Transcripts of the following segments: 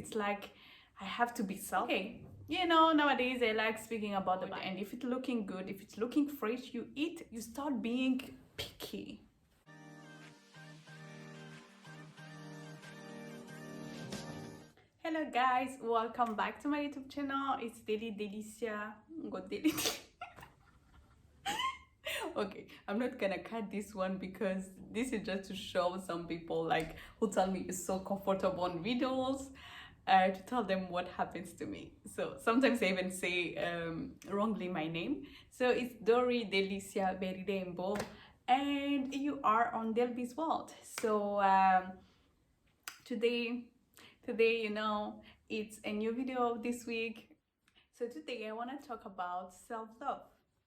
it's like I have to be self. Okay, you know, nowadays I like speaking about the body, and if it's looking good, if it's looking fresh, you eat, you start being picky. Hello guys, welcome back to my YouTube channel. It's Daily Delicia. Go Daily. Okay, I'm not gonna cut this one because this is just to show some people like who tell me it's so comfortable on videos, to tell them what happens to me. So sometimes I even say wrongly my name. So it's Dori Delicia Berry Rainbow, and you are on Delby's World. So today, you know, it's a new video this week. So today I want to talk about self-love.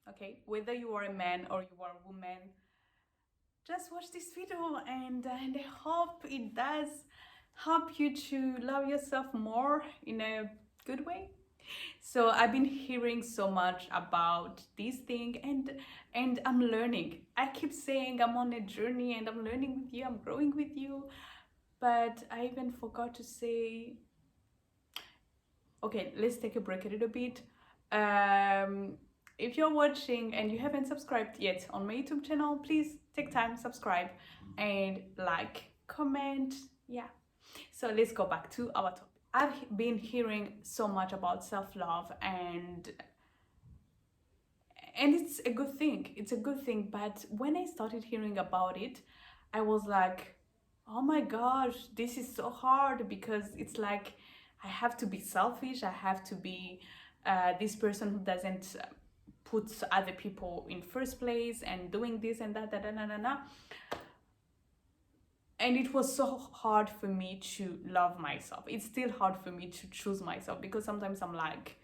Okay, whether you are a man or you are a woman, just watch this video, and I hope it does help you to love yourself more in a good way. So I've been hearing so much about this thing, and I'm learning. I keep saying I'm on a journey and I'm learning with you, I'm growing with you, but I even forgot to say, okay, let's take a break a little bit. If you're watching and you haven't subscribed yet on my YouTube channel, please take time, subscribe, and like, comment. Yeah. So let's go back to our topic. I've been hearing so much about self-love, and it's a good thing. It's a good thing. But when I started hearing about it, I was like, oh my gosh, this is so hard, because it's like I have to be selfish. I have to be this person who doesn't put other people in first place and doing this and that, and it was so hard for me to love myself. It's still hard for me to choose myself, because sometimes I'm like,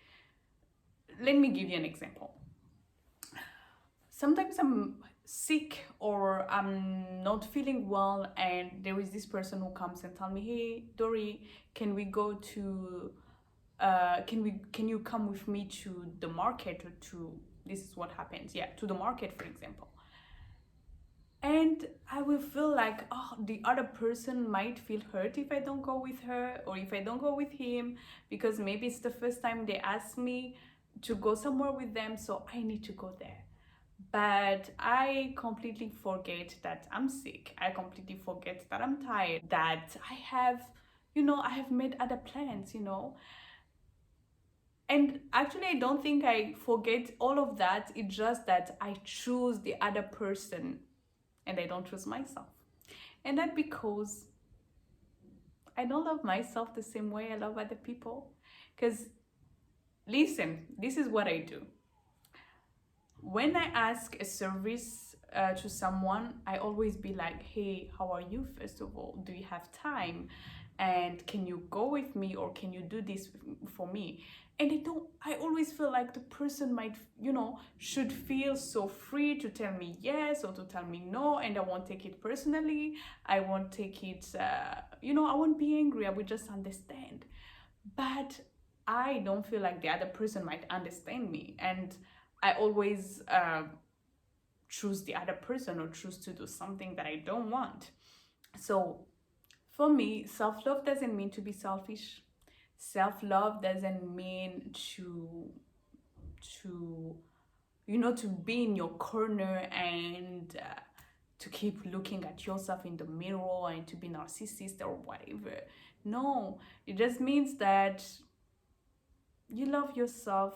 let me give you an example. Sometimes I'm sick or I'm not feeling well, and there is this person who comes and tell me, hey Dori, can we go to can you come with me to the market, or to, this is what happens, yeah, to the market, for example. And I will feel like, oh, the other person might feel hurt if I don't go with her, or if I don't go with him, because maybe it's the first time they ask me to go somewhere with them, so I need to go there. But I completely forget that I'm sick. I completely forget that I'm tired, that I have, I have made other plans, And actually, I don't think I forget all of that. It's just that I choose the other person and I don't choose myself. And that because I don't love myself the same way I love other people. Because listen, this is what I do. When I ask a service to someone, I always be like, hey, how are you? First of all, do you have time? And can you go with me, or can you do this for me? And I always feel like the person might, should feel so free to tell me yes or to tell me no, and I won't take it personally. I won't take it, I won't be angry. I will just understand. But I don't feel like the other person might understand me. And I always choose the other person, or choose to do something that I don't want. So for me, self-love doesn't mean to be selfish. Self-love doesn't mean to to be in your corner and to keep looking at yourself in the mirror and to be narcissist or whatever. No, it just means that you love yourself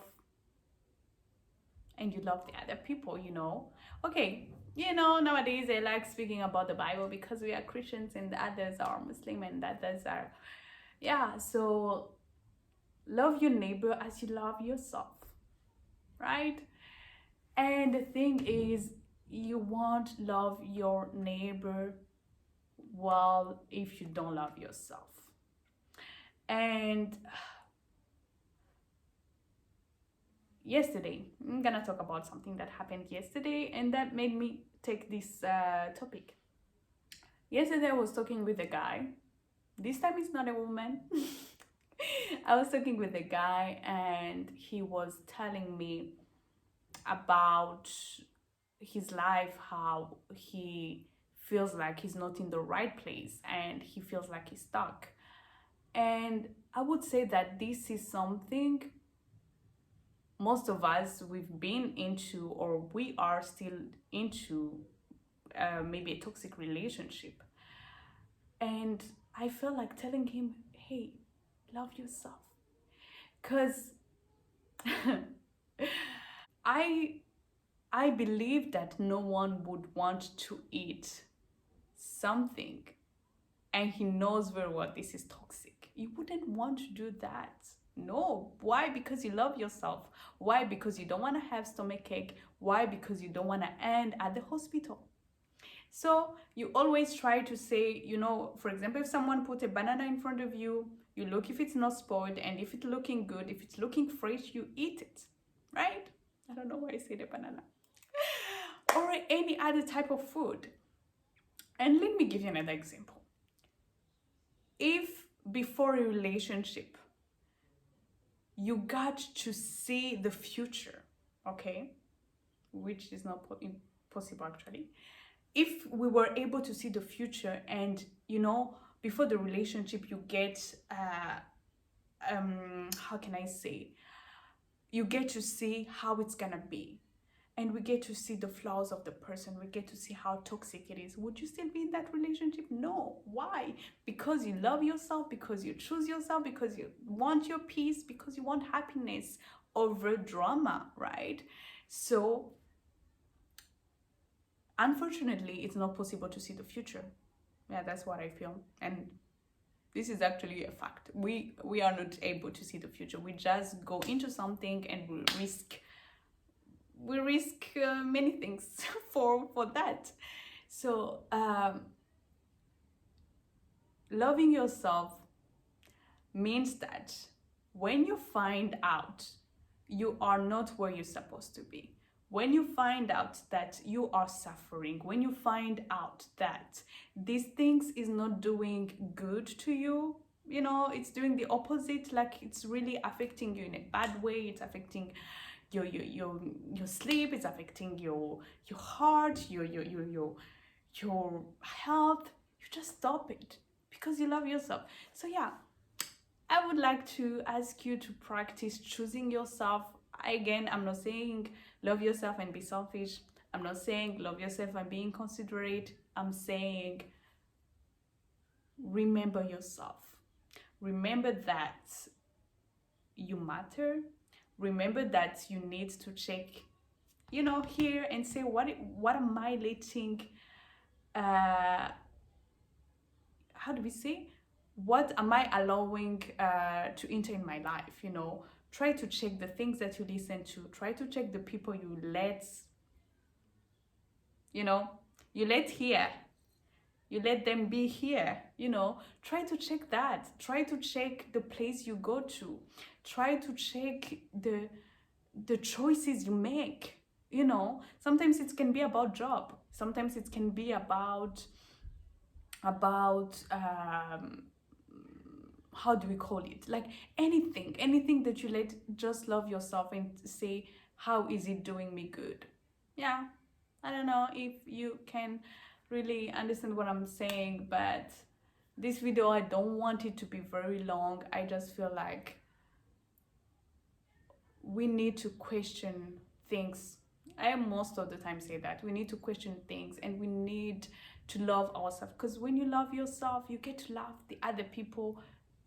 and you love the other people, Okay, nowadays I like speaking about the Bible because we are Christians and the others are Muslim and the others are, yeah, so love your neighbor as you love yourself, right? And the thing is, you won't love your neighbor well if you don't love yourself. And yesterday, I'm gonna talk about something that happened yesterday, and that made me take this topic. Yesterday I was talking with a guy. This time it's not a woman. I was talking with a guy, and he was telling me about his life, how he feels like he's not in the right place and he feels like he's stuck. And I would say that this is something most of us we've been into, or we are still into, maybe a toxic relationship. And I felt like telling him, hey, love yourself. Because I I believe that no one would want to eat something and he knows very well this is toxic. You wouldn't want to do that. No. Why? Because you love yourself. Why? Because you don't want to have stomach ache. Why? Because you don't want to end at the hospital. So you always try to say, for example, if someone put a banana in front of you, you look if it's not spoiled, and if it's looking good, if it's looking fresh, you eat it, right? I don't know why I say the banana. Or any other type of food. And let me give you another example. If before a relationship, you got to see the future, okay, which is not possible actually. If we were able to see the future and, before the relationship, you get, how can I say, you get to see how it's gonna be. And we get to see the flaws of the person. We get to see how toxic it is. Would you still be in that relationship? No. Why? Because you love yourself, because you choose yourself, because you want your peace, because you want happiness over drama, right? So, unfortunately, it's not possible to see the future. Yeah, that's what I feel. And this is actually a fact. We are not able to see the future. We just go into something and we risk many things for that. So loving yourself means that when you find out you are not where you're supposed to be, when you find out that you are suffering, when you find out that these things is not doing good to you, it's doing the opposite, like it's really affecting you in a bad way, it's affecting your sleep, it's affecting your heart, your health, you just stop it because you love yourself. So yeah, I would like to ask you to practice choosing yourself. Again, I'm not saying love yourself and be selfish. I'm not saying love yourself and be inconsiderate. I'm saying remember yourself. Remember that you matter. Remember that you need to check, here and say, what am I letting, how do we say? What am I allowing to enter in my life? Try to check the things that you listen to. Try to check the people you let here. You let them be here. Try to check that. Try to check the place you go to. Try to check the choices you make. Sometimes it can be about job. Sometimes it can be about how do we call it, like anything that you let, just love yourself and say, how is it doing me good? Yeah, I don't know if you can really understand what I'm saying, but this video, I don't want it to be very long. I just feel like we need to question things. I most of the time say that we need to question things, and we need to love ourselves, because when you love yourself, you get to love the other people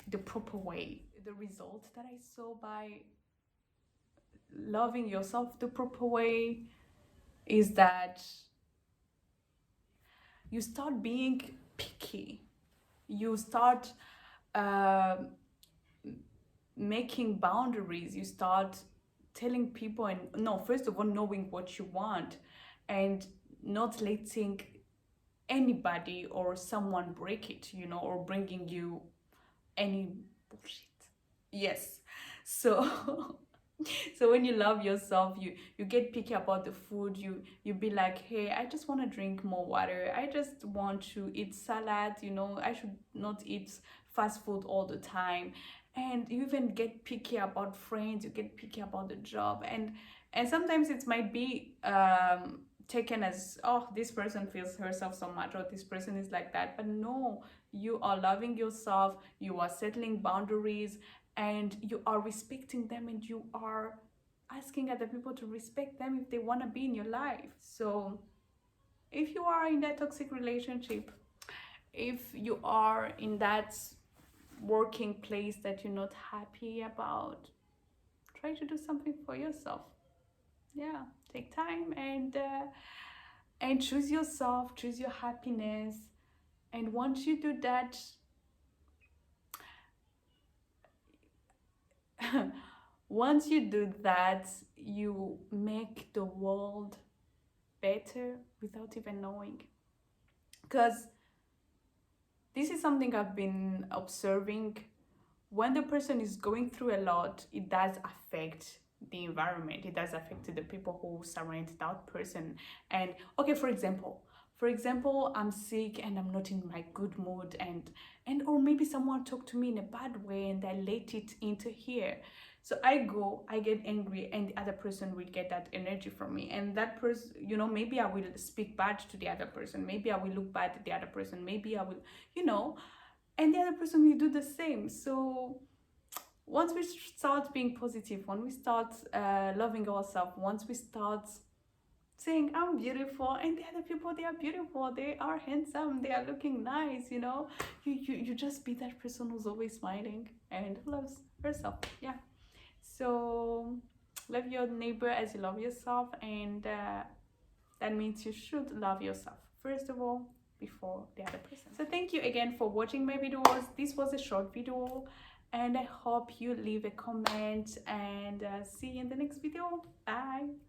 the proper way. The result that I saw by loving yourself the proper way is that you start being picky. You start making boundaries. You start telling people, and no, first of all, knowing what you want and not letting anybody or someone break it, or bringing you any bullshit. Yes. So so when you love yourself, you get picky about the food. You be like, hey, I just want to drink more water, I just want to eat salad, I should not eat fast food all the time. And you even get picky about friends, you get picky about the job, and sometimes it might be taken as, oh, this person feels herself so much, or this person is like that. But no, you are loving yourself, you are settling boundaries, and you are respecting them, and you are asking other people to respect them if they want to be in your life. So if you are in that toxic relationship, if you are in that working place that you're not happy about, try to do something for yourself. Yeah, take time and choose yourself, choose your happiness. And once you do that, once you do that, you make the world better without even knowing. Because this is something I've been observing. When the person is going through a lot, it does affect the environment, it does affect the people who surround that person. And okay, for example, I'm sick and I'm not in my good mood, and or maybe someone talked to me in a bad way and I let it into here. So I get angry, and the other person will get that energy from me, and that person, maybe I will speak bad to the other person, maybe I will look bad at the other person, maybe I will, and the other person will do the same. So once we start being positive, when we start loving ourselves, once we start saying I'm beautiful, and the other people, they are beautiful, they are handsome, they are looking nice, you just be that person who's always smiling and loves herself. Yeah. So love your neighbor as you love yourself, and that means you should love yourself first of all before the other person. So thank you again for watching my videos. This was a short video, and I hope you leave a comment, and see you in the next video. Bye.